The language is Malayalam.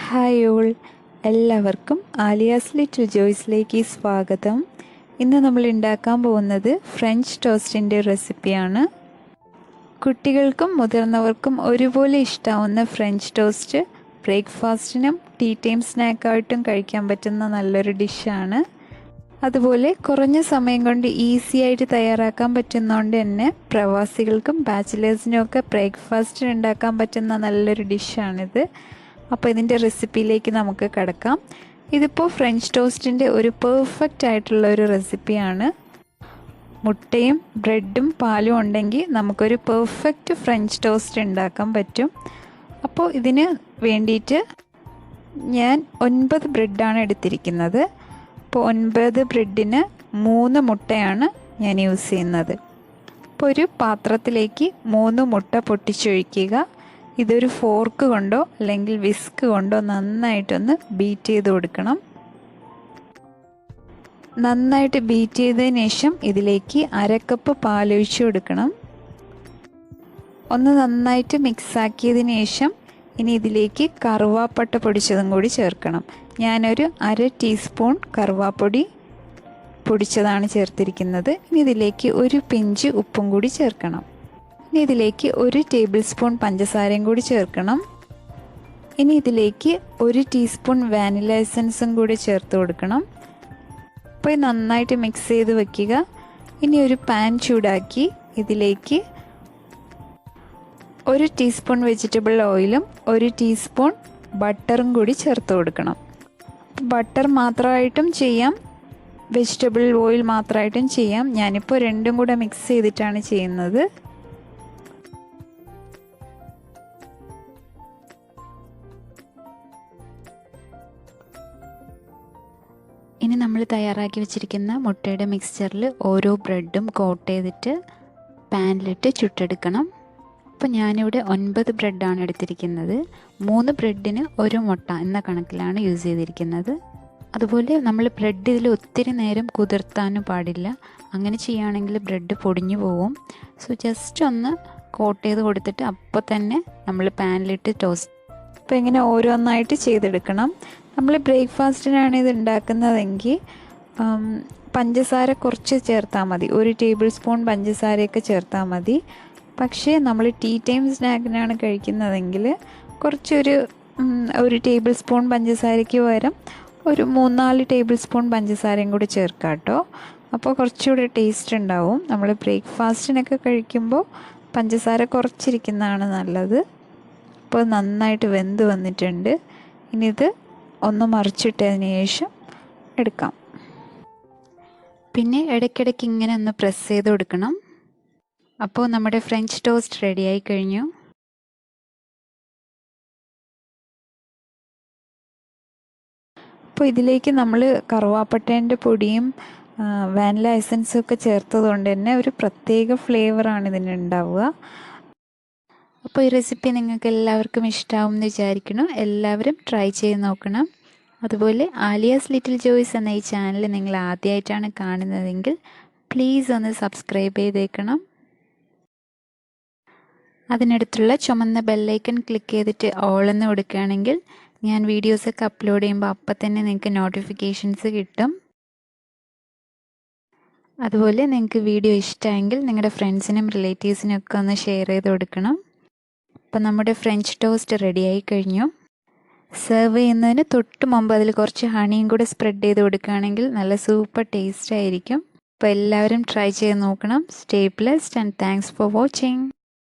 ഹായ് ഓൾ, എല്ലാവർക്കും ആലിയാസ് ലിറ്റിൽ ജോയ്സിലേക്ക് സ്വാഗതം. ഇന്ന് നമ്മൾ ഉണ്ടാക്കാൻ പോകുന്നത് ഫ്രഞ്ച് ടോസ്റ്റിൻ്റെ റെസിപ്പിയാണ്. കുട്ടികൾക്കും മുതിർന്നവർക്കും ഒരുപോലെ ഇഷ്ടാവുന്ന ഫ്രഞ്ച് ടോസ്റ്റ് ബ്രേക്ക്ഫാസ്റ്റിനും ടീ ടൈം സ്നാക്കായിട്ടും കഴിക്കാൻ പറ്റുന്ന നല്ലൊരു ഡിഷാണ്. അതുപോലെ കുറഞ്ഞ സമയം കൊണ്ട് ഈസി ആയിട്ട് തയ്യാറാക്കാൻ പറ്റുന്നതുകൊണ്ട് തന്നെ പ്രവാസികൾക്കും ബാച്ചിലേഴ്സിനും ഒക്കെ ബ്രേക്ക്ഫാസ്റ്റിന് ഉണ്ടാക്കാൻ പറ്റുന്ന നല്ലൊരു ഡിഷാണിത്. അപ്പോൾ ഇതിൻ്റെ റെസിപ്പിയിലേക്ക് നമുക്ക് കിടക്കാം. ഇതിപ്പോൾ ഫ്രഞ്ച് ടോസ്റ്റിൻ്റെ ഒരു പെർഫെക്റ്റ് ആയിട്ടുള്ള ഒരു റെസിപ്പിയാണ്. മുട്ടയും ബ്രെഡും പാലും ഉണ്ടെങ്കിൽ നമുക്കൊരു പെർഫെക്റ്റ് ഫ്രഞ്ച് ടോസ്റ്റ് ഉണ്ടാക്കാൻ പറ്റും. അപ്പോൾ ഇതിന് വേണ്ടിയിട്ട് ഞാൻ 9 ബ്രെഡാണ് എടുത്തിരിക്കുന്നത്. അപ്പോൾ 9 ബ്രെഡിന് 3 മുട്ടയാണ് ഞാൻ യൂസ് ചെയ്യുന്നത്. അപ്പോൾ ഒരു പാത്രത്തിലേക്ക് 3 മുട്ട പൊട്ടിച്ചൊഴിക്കുക. ഇതൊരു ഫോർക്ക് കൊണ്ടോ അല്ലെങ്കിൽ വിസ്ക് കൊണ്ടോ നന്നായിട്ടൊന്ന് ബീറ്റ് ചെയ്ത് കൊടുക്കണം. നന്നായിട്ട് ബീറ്റ് ചെയ്തതിന് ശേഷം ഇതിലേക്ക് 1/2 കപ്പ് പാലൊഴിച്ച് കൊടുക്കണം. ഒന്ന് നന്നായിട്ട് മിക്സാക്കിയതിന് ശേഷം ഇനി ഇതിലേക്ക് കറുവാപ്പട്ട പൊടിച്ചതും കൂടി ചേർക്കണം. ഞാനൊരു 1/2 ടീസ്പൂൺ കറുവാപ്പൊടി പൊടിച്ചതാണ് ചേർത്തിരിക്കുന്നത്. ഇനി ഇതിലേക്ക് ഒരു പിഞ്ച് ഉപ്പും കൂടി ചേർക്കണം. ഇനി ഇതിലേക്ക് 1 ടേബിൾ സ്പൂൺ പഞ്ചസാരയും കൂടി ചേർക്കണം. ഇനി ഇതിലേക്ക് 1 ടീസ്പൂൺ വാനില എസൻസും കൂടി ചേർത്ത് കൊടുക്കണം. അപ്പോൾ നന്നായിട്ട് മിക്സ് ചെയ്ത് വെക്കുക. ഇനി ഒരു പാൻ ചൂടാക്കി ഇതിലേക്ക് 1 ടീസ്പൂൺ വെജിറ്റബിൾ ഓയിലും 1 ടീസ്പൂൺ ബട്ടറും കൂടി ചേർത്ത് കൊടുക്കണം. ബട്ടർ മാത്രമായിട്ടും ചെയ്യാം, വെജിറ്റബിൾ ഓയിൽ മാത്രമായിട്ടും ചെയ്യാം. ഞാനിപ്പോൾ രണ്ടും കൂടെ മിക്സ് ചെയ്തിട്ടാണ് ചെയ്യുന്നത്. ഇനി നമ്മൾ തയ്യാറാക്കി വെച്ചിരിക്കുന്ന മുട്ടയുടെ മിക്സ്ചറിൽ ഓരോ ബ്രെഡും കോട്ട് ചെയ്തിട്ട് പാനിലിട്ട് ചുട്ടെടുക്കണം. അപ്പോൾ ഞാനിവിടെ 9 ബ്രെഡാണ് എടുത്തിരിക്കുന്നത്. 3 ബ്രെഡിന് 1 മുട്ട എന്ന കണക്കിലാണ് യൂസ് ചെയ്തിരിക്കുന്നത്. അതുപോലെ നമ്മൾ ബ്രെഡ് ഇതിൽ ഒത്തിരി നേരം കുതിർത്താനും പാടില്ല. അങ്ങനെ ചെയ്യുകയാണെങ്കിൽ ബ്രെഡ് പൊടിഞ്ഞു പോകും. സോ ജസ്റ്റ് ഒന്ന് കോട്ട് ചെയ്ത് കൊടുത്തിട്ട് അപ്പോൾ തന്നെ നമ്മൾ പാനിലിട്ട് ടോസ്റ്റ്. അപ്പോൾ ഇങ്ങനെ ഓരോന്നായിട്ട് ചെയ്തെടുക്കണം. നമ്മൾ ബ്രേക്ക്ഫാസ്റ്റിനാണ് ഇത് ഉണ്ടാക്കുന്നതെങ്കിൽ പഞ്ചസാര കുറച്ച് ചേർത്താൽ മതി. 1 ടേബിൾ സ്പൂൺ പഞ്ചസാരയൊക്കെ ചേർത്താൽ മതി. പക്ഷേ നമ്മൾ ടീ ടൈം സ്നാക്കിനാണ് കഴിക്കുന്നതെങ്കിൽ കുറച്ചൊരു 1 ടേബിൾ സ്പൂൺ പഞ്ചസാരയ്ക്ക് പകരം ഒരു 3-4 ടേബിൾ സ്പൂൺ പഞ്ചസാരയും കൂടി ചേർക്കാം കേട്ടോ. അപ്പോൾ കുറച്ചുകൂടി ടേസ്റ്റ് ഉണ്ടാവും. നമ്മൾ ബ്രേക്ക്ഫാസ്റ്റിനൊക്കെ കഴിക്കുമ്പോൾ പഞ്ചസാര കുറച്ചിരിക്കുന്നതാണ് നല്ലത്. അപ്പോൾ നന്നായിട്ട് വെന്ത് വന്നിട്ടുണ്ട്. ഇനി ഇത് ഒന്ന് മറിച്ചിട്ടതിന് ശേഷം എടുക്കാം. പിന്നെ ഇടയ്ക്കിടയ്ക്ക് ഇങ്ങനെ ഒന്ന് പ്രസ് ചെയ്ത് കൊടുക്കണം. അപ്പോൾ നമ്മുടെ ഫ്രഞ്ച് ടോസ്റ്റ് റെഡിയായി കഴിഞ്ഞു. അപ്പോൾ ഇതിലേക്ക് നമ്മൾ കറുവാപ്പട്ടേൻ്റെ പൊടിയും വാനില എസൻസും ഒക്കെ ചേർത്തത് കൊണ്ട് തന്നെ ഒരു പ്രത്യേക ഫ്ലേവറാണ് ഇതിനുണ്ടാവുക. അപ്പോൾ ഈ റെസിപ്പി നിങ്ങൾക്ക് എല്ലാവർക്കും ഇഷ്ടമാവും എന്ന് വിചാരിക്കുന്നു. എല്ലാവരും ട്രൈ ചെയ്ത് നോക്കണം. അതുപോലെ ആലിയാസ് ലിറ്റിൽ ജോയ്സ് എന്ന ഈ ചാനൽ നിങ്ങൾ ആദ്യമായിട്ടാണ് കാണുന്നതെങ്കിൽ പ്ലീസ് ഒന്ന് സബ്സ്ക്രൈബ് ചെയ്തേക്കണം. അതിനടുത്തുള്ള ചുമന്ന ബെല്ലൈക്കൺ ക്ലിക്ക് ചെയ്തിട്ട് ഓൾ എന്ന് കൊടുക്കുകയാണെങ്കിൽ ഞാൻ വീഡിയോസൊക്കെ അപ്ലോഡ് ചെയ്യുമ്പോൾ അപ്പം തന്നെ നിങ്ങൾക്ക് നോട്ടിഫിക്കേഷൻസ് കിട്ടും. അതുപോലെ നിങ്ങൾക്ക് വീഡിയോ ഇഷ്ടമായെങ്കിൽ നിങ്ങളുടെ ഫ്രണ്ട്സിനും റിലേറ്റീവ്സിനും ഒക്കെ ഒന്ന് ഷെയർ ചെയ്ത് കൊടുക്കണം. അപ്പം നമ്മുടെ ഫ്രഞ്ച് ടോസ്റ്റ് റെഡിയായി കഴിഞ്ഞു. സെർവ് ചെയ്യുന്നതിന് തൊട്ട് മുമ്പ് അതിൽ കുറച്ച് ഹണിയും കൂടെ സ്പ്രെഡ് ചെയ്ത് കൊടുക്കുകയാണെങ്കിൽ നല്ല സൂപ്പർ ടേസ്റ്റ് ആയിരിക്കും. അപ്പോൾ എല്ലാവരും ട്രൈ ചെയ്ത് നോക്കണം. Stay blessed and thanks for watching.